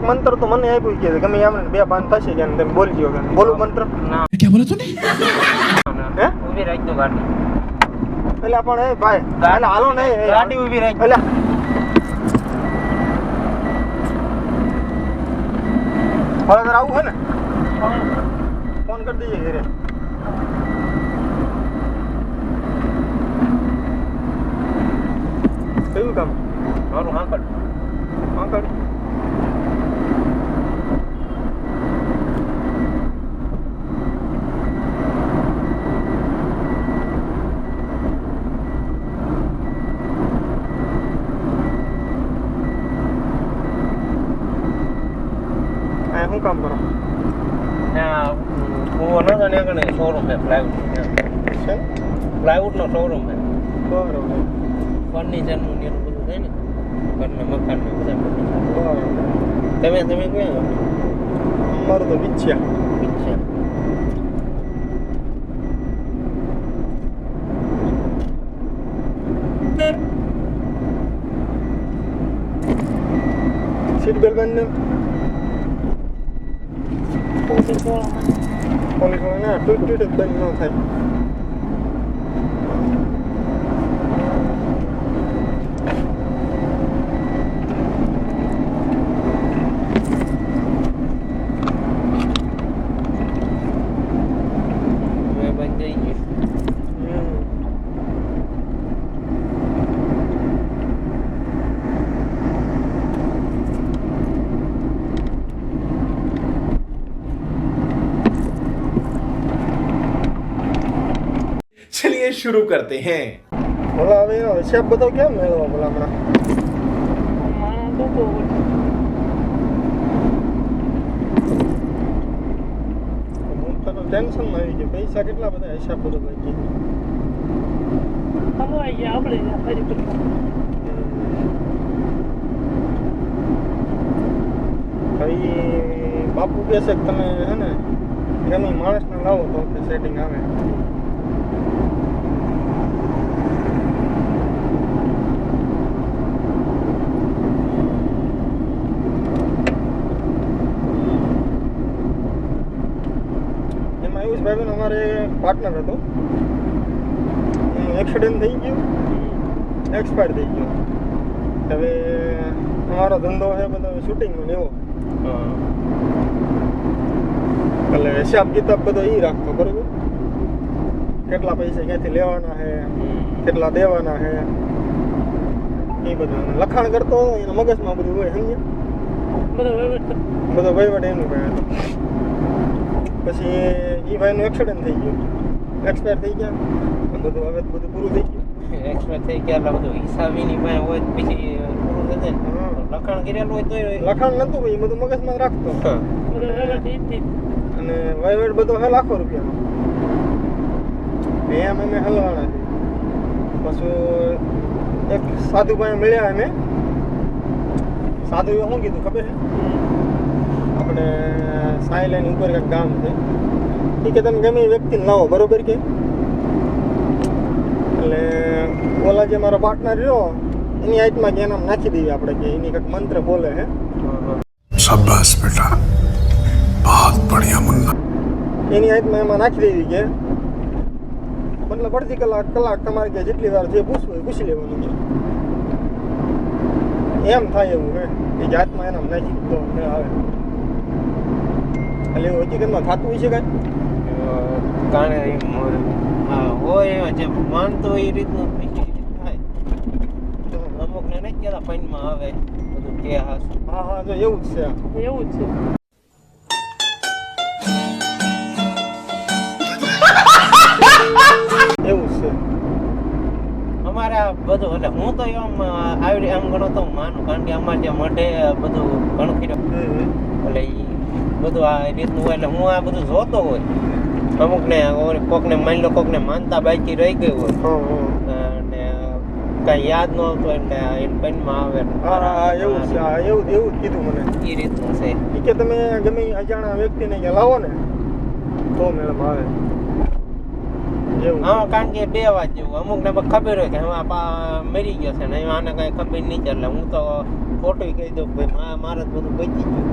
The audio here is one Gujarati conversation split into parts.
એક મંત્ર તો મને આપ્યું કે ગમે એમ બે પાન થશે કે તમે બોલી ગયો કે બોલો મંત્ર ના क्या बोला तूने હે ઊભી રાખ દો ગાડી એટલે પણ એ ભાઈ એટલે હાલો નહીં ગાડી ઊભી રાખ એટલે હવે આવું હે ને ફોન કરી દઈએ ઘરે કયું કામ મારું હાંકડ અંકલ શું કામ કરો ના હું ન જાણે કે શોરૂમ છે પ્લાયવુડ નો શોરૂમ છે બરોબર ફર્નિચર નું ને એનું બધું છે ને ઘરના મકાન ને બધા બરોબર તમે ક્યાં અમારું તો વિચ્યા છે સીટ બેલ્ટ બાંધને પોલીસ વાળા ટૂટ જ બંધ ન થાય બંધ થઈ ગયું चलिए शुरू करते हैं બોલા હવે હિસાબ બધો કેમ મેળવો બોલા હમણાં હું તો ટેન્શનમાં આવી ગયો પૈસા કેટલા બધા હિસાબ બધો બાકી હવે બાપુ કહેશે કે તમે હે ને ગમે માણસને લાવો તો કે સેટિંગ આવે એમાં એવું છે ભાઈ અમારે પાર્ટનર હતો એક્સિડન્ટ થઈ ગયું એક્સપાયર થઈ ગયો હવે અમારો ધંધો છે બધો શૂટિંગનો ને એવો એટલે હિસાબ કિતાબ બધો એ રાખતો બરોબર કેટલા પૈસા ક્યાંથી લેવાના છે કેટલા દેવાના છે એ બધું લખાણ કરતો એના મગજમાં બધું હોય સમજ્યા બધો વહીવટ એનું ભાઈ હતો પછી એ ભાઈનું એક્સિડન્ટ થઈ ગયું એક્સપાયર થઈ ગયા બધું હવે બધું પૂરું થઈ ગયું એક્સપાયર થઈ ગયા એટલે બધું હિસાબીની પાસે હોય પછી પૂરું થઈ જાય લખાણ કરેલું હોય તો લખાણ નતું ભાઈ એ બધું મગજમાં જ રાખતો અને વહીવટ બધો હે લાખો રૂપિયાનો એમ અમે હલવાના છે પછી એક સાધુ ભાઈ મળ્યા અમે સાધુએ શું કીધું ખબર છે આપણે સાઈ લાઈન ઉપર એક ગામ છે એ કે તમે ગમે એ વ્યક્તિને લાવો બરોબર કે એટલે ઓલા જે મારો પાર્ટનર રહ્યો એની હાઈટમાં કે એનામ નાખી દઈએ આપણે કે એની કંઈક મંત્ર બોલે હે शाबाश बेटा बहुत बढ़िया मुन्ना એની હાઈટમાં એમાં નાખી દેવી કે મતલબ અડધી કલાક તમારે કે જેટલી વાર જે પૂછવું હોય પૂછી લેવાનું છે એમ થાય એવું હે એ જાતમાં એનામ નાખી દીધો આવે એટલે એવું હકીકતમાં થતું હોય છે કાંઈ હોય જે માનતો હોય એ રીતનું થાય અમુકને નહીં કહેતા પૈનમાં આવે બધું કે હા હા જો એવું જ છે એવું જ છે અમારે આ બધું એટલે હું તો એમ આવી એમ ગણો તો માનું કારણ કે અમારે ત્યાં મઢે બધું ઘણું ફીર્યું એટલે એ બધું આ રીતનું હોય એટલે હું આ બધું જોતો હોય અમુકને કોકને માની લો કોકને માનતા બાકી રહી ગઈ હોય અને કઈ યાદ ન આવતું એટલે એને પૈનમાં આવે હા એવું છે એવું જ કીધું મને એ રીતનું છે એ કે તમે ગમે અજાણા વ્યક્તિને કે લાવો ને તો મેડમ આવે એવું હા કારણ કે બે વાત જેવું અમુક ને ખબર હોય કે હવે મરી ગયો છે ને આને કઈ ખબર નહીં એટલે હું તો ખોટું કહી દઉં કે ભાઈ મારે તો બધું બચી ગયું.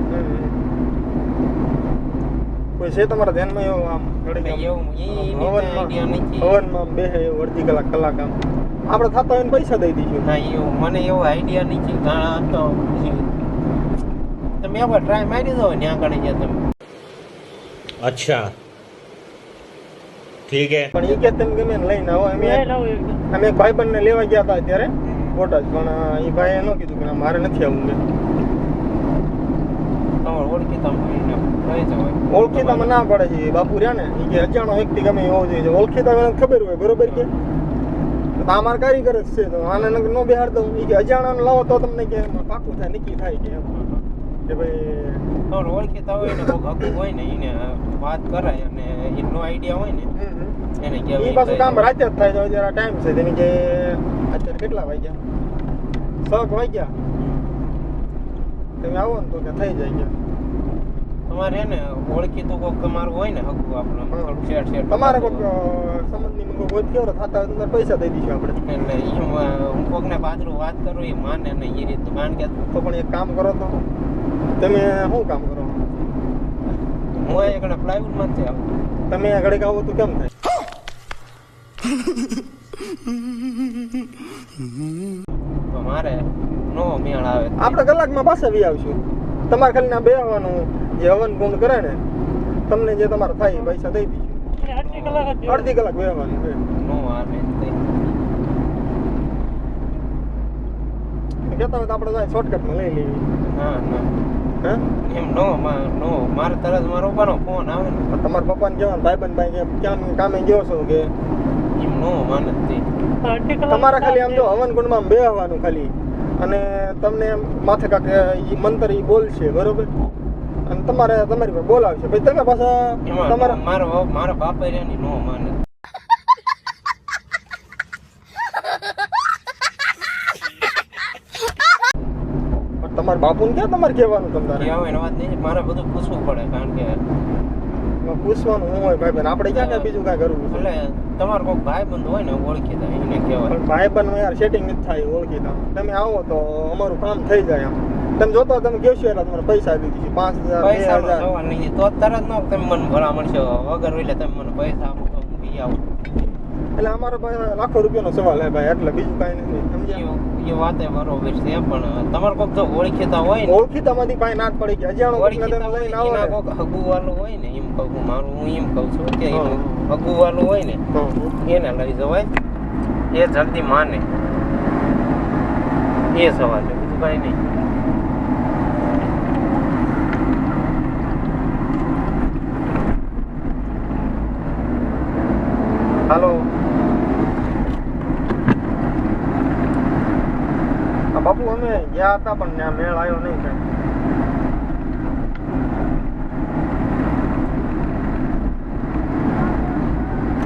કોઈ છે તમારા ધ્યાનમાં એવું આમ ઘડીક આમ એવું આઈડિયા નથી. હવનમાં આમ બેસે એવું અડધી કલાક આમ આપણે થતા હોય ને પૈસા દઈ દઈશું. ના એવું મને એવો આઈડિયા નથી. ઘણા તો તમે એકવાર ટ્રાય મારી દો ત્યાં આગળ ગયા તમે. अच्छा ठीक है પણ એ કે તમે ગમે ને લઈને આવો. અમે એક ભાઈબંધને લેવા ગયા હતા અત્યારે બોટાદ, પણ એ ભાઈએ ન કીધું કે ના, મારે નથી આવવું. મેં તમારે ઓળખીતા લઈ જવાય. ઓળખીતામાં ના પડે છે બાપુ રહ્યા ને, એ કે અજાણો વ્યક્તિ ગમે એવો જોઈએ. ઓળખીતા મને ખબર હોય બરોબર કે તો અમારે કારીગર જ છે, તો આને ન બેહાડ દઉં. એ કે અજાણાને લાવો તો તમને કે પાકું થાય, નક્કી થાય કે એમ કે ભાઈ તમારે ઓળખીતા હોય ને કોઈ હકું હોય ને એને વાત કરાય અને એનો આઈડિયા હોય ને એને એ કહેવાય. પાછું કામ રાતે જ થાય છે. જરા ટાઈમ છે તેની કે અત્યારે કેટલા વાગ્યા? 6 વાગ્યા. તમે આવો ને તો કે થઈ જાય કે તમારે હે ને ઓળખીતું કોઈક તમારું હોય ને હકું આપણે થોડું શેર તમારે કોઈક સંબંધની મંગો કોઈ થયો થતા હોય તો તમારે પૈસા દઈ દઈશું આપણે. એટલે હું કોકને પાછળ વાત કરું એ માને ને એ રીતનું. કારણ કે તો પણ એક કામ કરો તો તમે શું કામ કરો? હું એક પ્લાયવુડ માંથી આવું. તમે આ ઘડીક આવો તો કેમ થાય? તો મારે નો મેળ આવે. આપણે કલાકમાં પાછા વી આવશું. તમારે ખાલી ના બે આવવાનું, જે હવન ગુણ કરે ને તમને જે તમારે થાય એ પૈસા દઈ દઈશું. અડધી કલાક બેહવાનું છે. નો આવે કહેતા હોય તો આપણે જાય શોર્ટકટમાં લઈ લેવી. ના ના હે એમ નો મારે તરત મારો ઉપરનો ફોન આવે ને તમારા પપ્પાને કહેવાનું ભાઈબંધ ભાઈ કે ક્યાં કામે ગયો છો કે એમ નો માને તે. તમારે ખાલી આમ જો હવન કુંડમાં બેહવાનું ખાલી, અને તમને માથે કાંક ઈ મંત્ર ઈ બોલશે બરોબર, અને તમારે તમારી પાસે બોલાવશે. પછી તમે પાછા તમારા મારા બાપા રહ્યા નો માને. તમારા બાપુને ક્યાં તમારે કહેવાનું? તમારે કહેવાય વાત નહીં, મારે બધું પૂછવું પડે. કારણ કે પૂછવાનું હું હોય ભાઈ બહેન, આપણે ક્યાં બીજું કાંઈ કરવું છે? એટલે તમારો કોઈ ભાઈબંધ હોય ને ઓળખીતા એને કહેવાય. પણ ભાઈ બંધ યાર સેટિંગ નથી થાય ઓળખીતા. તમે આવો તો અમારું કામ થઈ જાય. આમ તમે જોતો તમે કહેશો એટલે તમારે પૈસા આપી દઈશું. 5,000 પૈસા 2,000 સવાલ નહીં તો તરત ન તમે મને ભલા મળશો વગર એટલે તમે મને પૈસા આપો તો હું લઈ આવું. એટલે અમારો પાસે લાખો રૂપિયાનો સવાલ હે ભાઈ, એટલે બીજું કાંઈ નથી. સમજ્યા? એ વાતે બરોબર છે, પણ તમારે કોઈક જો ઓળખીતા હોય ને ઓળખીતામાંથી ભાઈ નાટ પડી ગયા. અજાણો કોઈને તમે ઓળખીતા લઈને હોય આવો એના ને. કોઈક હગુવાલું હોય ને એમ કહું મારું હું એમ કહું છું કે હા. હગુવાલું હોય ને હા. એને લઈ જવાય. એ જલ્દી માને એ સવાલ છે, બીજું કાંઈ નહીં. હાલો બાપુ, અમે ગયા હતા પણ ત્યાં મેળ આવ્યો નહીં કઈ.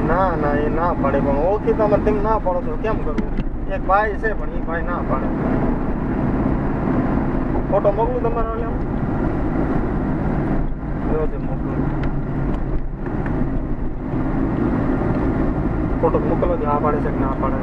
ના એ ના પાડે, પણ ઓળખીતામાં તેમ ના પાડો છો કેમ કરવું? એક ભાઈ છે પણ એ ભાઈ ના પાડે. ફોટો મોકલું તમારો? મોકલું ફોટો મોકલો. આ પાડે છે કે ના પાડે?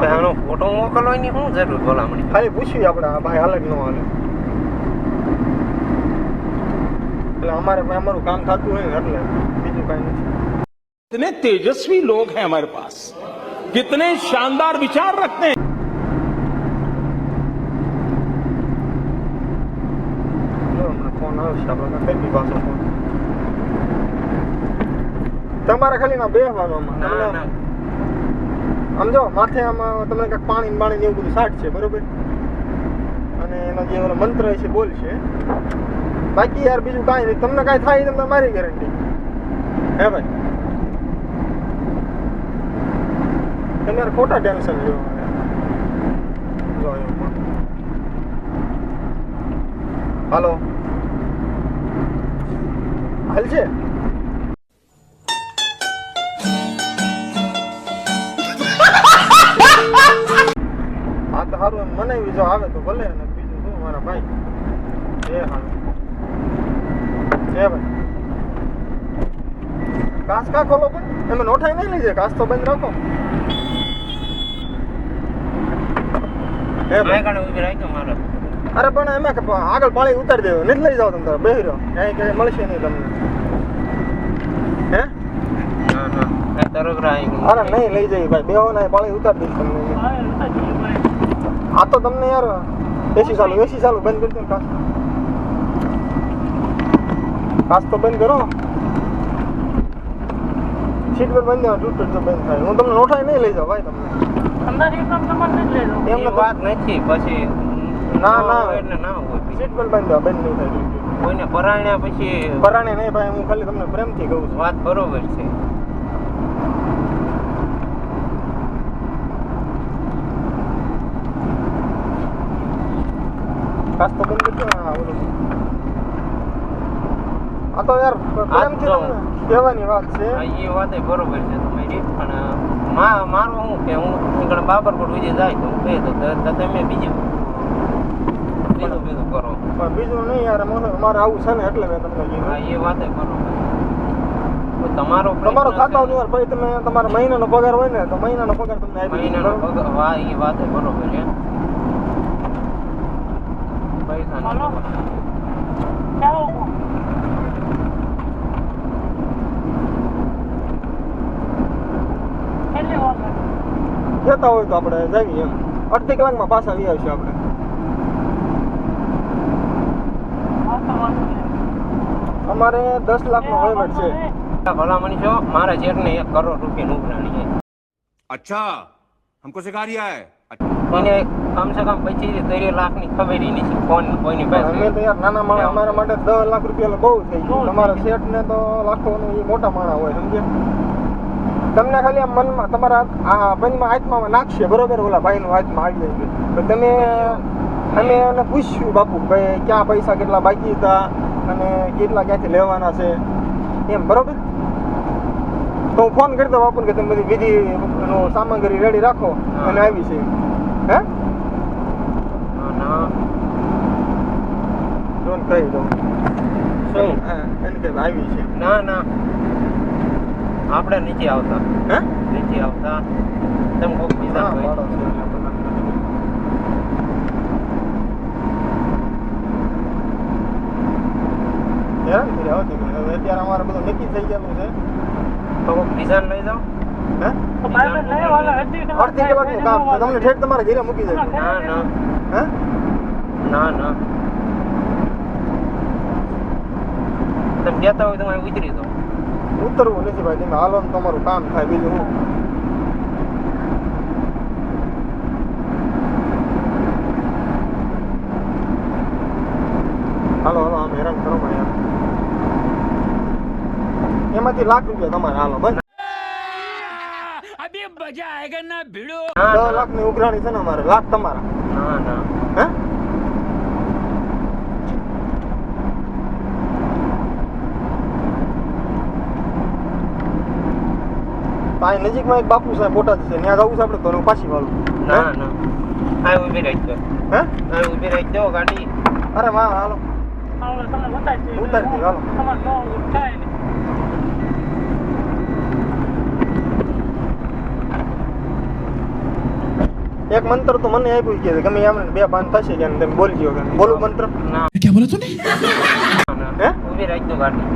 આનો ફોટો મોકલવાની શું જરૂર ભલામણી? ખાલી પૂછ્યું આપણે આ ભાઈ હાલે કે ન હાલે. એટલે અમારે અમારું કામ થતું હોય ને એટલે બીજું કાંઈ નથી. कितने तेजस्वी लोग हैं हमारे पास, कितने शानदार विचार रखते हैं. ફોન આવશે આપણે કઈ પાછો ફોન. તમારે ખાલી ના બેહવાનું આમાં. આમ જો માથે આમાં તમને કાંઈક પાણી બાણી એવું બધું સાટ છે બરોબર, અને એનો જે ઓલો મંત્ર છે બોલશે. બાકી યાર બીજું કાંઈ નહીં. તમને કાંઈ થાય તમને મારી ગેરંટી હે ભાઈ. તમે યાર ખોટા ટેન્શન લ્યો. હાલો હાલ છે. સારું એમ મનાવી જો આવે તો ભલે, અને બીજું શું મારા ભાઈ. હા ભાઈ કાચ કા ખોલો પણ એમાં નોઠાઈ નહીં લઈ જાય, કાચ તો બંધ રાખો. ઉભી રાખજો મારે. અરે પણ એમાં કે આગળ પાણી ઉતારી દેવો, નથી લઈ જાવ તમે તારે બેહી રહો, ક્યાંય ક્યાંય મળશે નહીં તમને. હે અરે નહીં લઈ જઈએ ભાઈ, બેહો ને પાણી ઉતારી દઈશ તમને. આ તો તમને યાર એસી ચાલુ બંધ કરી દો ને. કાચ તો બંધ કરો, સીટ પર બંધ તૂટ તો બંધ થાય. હું તમને નોઠાઈ નહીં લઈ જાઉં ભાઈ તમને. એમ વાત નથી પછી. ના એટલે ના હોય સીટ પર બંધ નહીં થાય. કોઈને પરાણ્યા પછી પરાણે નહીં ભાઈ, હું ખાલી તમને પ્રેમથી કહું છું. વાત બરોબર છે. કાચ તો બંધ કરજો. આ તો યાર પ્રેમથી તમને કહેવાની વાત છે. એ વાત બરોબર છે તમારી, પણ મારું શું કે હું બાબરકોટ વિજય જાય તો હું કહી દઉં તો તમે બીજું કરો. પણ બીજું નહીં યાર, અમારે આવું છે ને એટલે મેં તમને કીધું. હા એ વાત બરોબર. તમારો ખાતા હોય યાર, પછી તમે તમારા મહિનાનો પગાર હોય ને તો મહિનાનો પગાર તમને આપી દઈશ. મહિનાનો પગાર. વાહ એ વાત બરોબર છે. પૈસા જતા હોય તો આપણે જઈએ એમ. અડધી કલાકમાં પાછા આવી આવશું આપણે. અમારે 10 લાખનો વહીવટ છે. ભલામણી છો, મારા જેઠને 1 કરોડ રૂપિયા નુકસાની છે. अच्छा हमको सिखा रिया है. એને કમ સે કમ 25-30 લાખની ખબર નથી કોઈની પાસે. અમે તો યાર નાના માણસ, અમારા માટે 10 લાખ રૂપિયા બહુ થઈ ગયું. તમારા શેઠને તો લાખોનું એ મોટા માણસ હોય, સમજે. તમને ખાલી આમ મનમાં તમારા આ મનમાં આત્મામાં નાખશે બરોબર, ઓલા ભાઈનું હાથમાં આવી જાય તો તમે અમે એને પૂછ્યું બાપુ ભાઈ ક્યાં પૈસા કેટલા બાકી હતા અને કેટલા ક્યાંથી લેવાના છે એમ, બરોબર. તો હું ફોન કરી દઉં બાપુને કે તમે બધી વિધિનું સામગ્રી રેડી રાખો અને આવી છે. હે ડોન કહી દઉં શું એને કે આવી છે. ના આપણે નીચે આવતા. હે નીચે આવતા તમે કોક બીજા કોઈ. અત્યારે અમારે બધું નક્કી થઈ ગયેલું છે. તો કોક બીજા લઈ જાઓ. હે અડધી કલાકનું કામ છે, તમને ઠેઠ તમારા ઘરે મૂકી દેજો. હે ના તમે કહેતા હોય તો હું ઉતરી જાઉં. ઉતરવું નથી ભાઈ, તમે હાલો ને તમારું કામ થાય, બીજું હું. હાલો આમ હેરાન કરો પણ યાર. એમાંથી ₹1 લાખ તમારે હાલો બસ. 10 લાખની ઉઘરાણી છે ને અમારે, લાખ તમારા. ના હે ત્યાં નજીકમાં એક બાપુ સાહેબ બોટાદ છે, ત્યાં જવું છે આપણે તો પાછી વાળું. ના આ ઉભી રાખજો. હે આ ઉભી રાખજો ગાડી. અરે વાહ હાલો ઉતારી દઈએ હાલો. એક મંત્ર તો મને આપ્યું કે ગમે એમ 2 પાન થશે કે તમે બોલજો કે બોલું મંત્ર. ના क्या बोला तूने? હે ઉભી રાખજો ગાડી.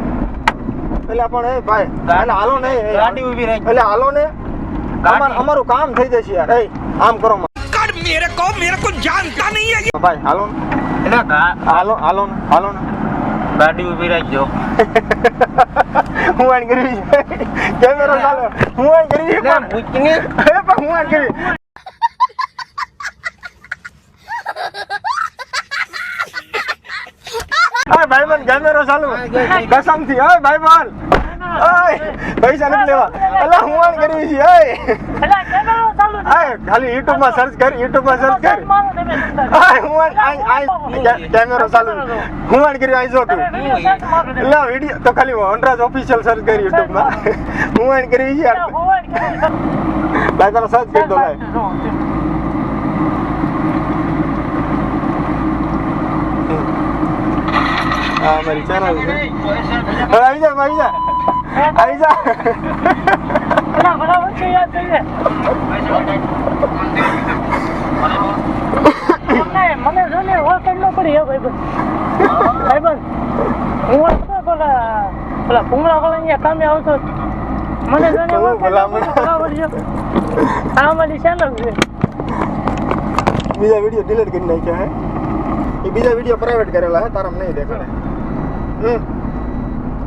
એટલે પણ એ ભાઈ એટલે હાલો ને ગાડી ઉભી રાખજો. એટલે હાલો ને અમારું કામ થઈ જશે યાર. એ આમ કરો मेरे को जानता नहीं है. ભાઈ હાલો ને. એટલે હાલો ને ગાડી ઉભી રાખજો. હું આણ કરી કેમેરો ચાલે હું આણ કરી પણ મૂકીને હું આણ કરી. ઓય ભાઈબંધ કેમેરો ચાલુ કસમથી. ઓય ભાઈબંધ ઓય પૈસા નથી લેવા. અલા હું આણ કરી છે. ઓય ખાલી YouTube માં સર્ચ કર. ઓય હું આણ કેમેરો ચાલુ હું આણ કરી આઈ જો તું લે વિડિયો તો ખાલી વનરાજ ઓફિશિયલ સર્ચ કરી YouTube માં. હું આણ કરી છે યાર. ભાઈ તારા સર્ચ કરી દો લાય. આ અમારી ચેનલ છે. હવે આવી જા આવી જા આવી જા. બરાબર છે, યાદ થઈ જાય. મને જો ને ઓળખ ન પડી હે ભાઈબંધ. હું હતો પેલા ભૂંગળા વાળા અહીંયા કામે આવતો. મને જો ને ઓળખ બરાબર છે. આ અમારી ચેનલ છે. બીજા વિડીયો ડિલીટ કરી નાખ્યા હે. એ બીજા વિડીયો પ્રાઇવેટ કરેલા હે, તારામ નહીં દેખાડે.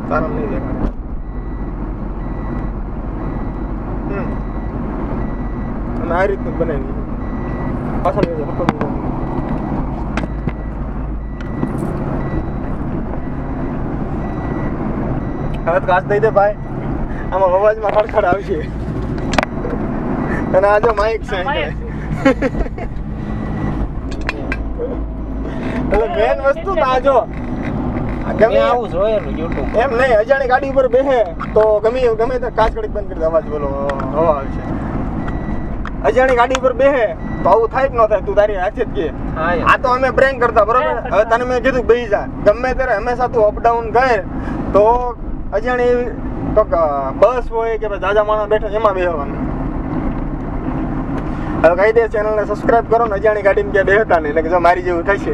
તારામ નહીં દેખાડે. અને આ રીતનું બનાવી પાછળ હવે તો કાચ દઈ દે ભાઈ. આમાં અવાજમાં ખડખડ આવશે. અને આ જો માઇક છે એટલે મેન વસ્તુ તો આ જો ગમે આવું જોયેલું YouTube એમ નહીં, અજાણી ગાડી ઉપર બેસે તો ગમે તે કાચ કડીક બંધ કરી દે, અવાજ બોલો હવા આવશે. અજાણી ગાડી ઉપર બેસે તો આવું થાય કે ન થાય, તું તારી હાથે જ કે. આ તો અમે પ્રેન્ક કરતા બરોબર. હવે તને મેં કીધું બેસી જા, ગમે ત્યારે હંમેશા તું અપડાઉન કરે તો અજાણી બસ હોય કે જાજા માણસ બેઠા એમાં બેસવાનું. હવે કહી દે ચેનલને સબસ્ક્રાઇબ કરો ને અજાણી ગાડીમાં ક્યાં બેહતા નહીં, એટલે જો મારી જેવું થશે.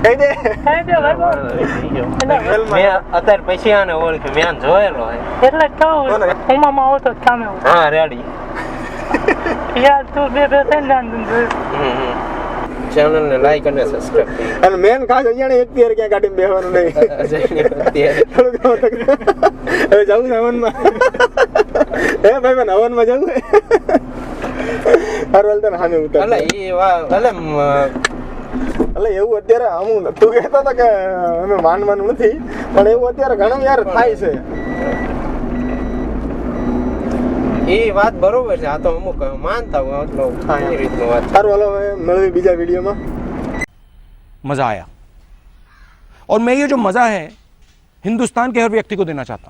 કહી દે અત્યારે પછી આને ઓળખ્યું, મેં આને જોયેલો હે. એટલે જ કહું ઉમામાં આવતો જ કામે. હા રેડી. યાર તું બે થઈને જોયું. ચેનલને લાઈક અને સબસ્ક્રાઇબ કરી. અને મેન ખાસ અજાણી વ્યક્તિ હારે ક્યાં ગાડીમાં બેસવાનું નહીં. હવે જવું છે હવનમાં. હે ભાઈ બેન હવનમાં જવું. હારવાલ તને સામે ઉતાર. એટલે એવું અત્યારે અમુક તું કહેતો હતો કે અમે માનવાનું નથી, પણ એવું અત્યારે ઘણું યાર થાય છે. એ વાત બરોબર છે. આ તો અમુક માનતા હોય એટલો એ રીતનું વાત. સારું હાલો હવે મળવી બીજા વિડીયોમાં. मजा आया और मैं ये जो मजा है हिंदुस्तान के हर व्यक्ति को देना चाहता हूं.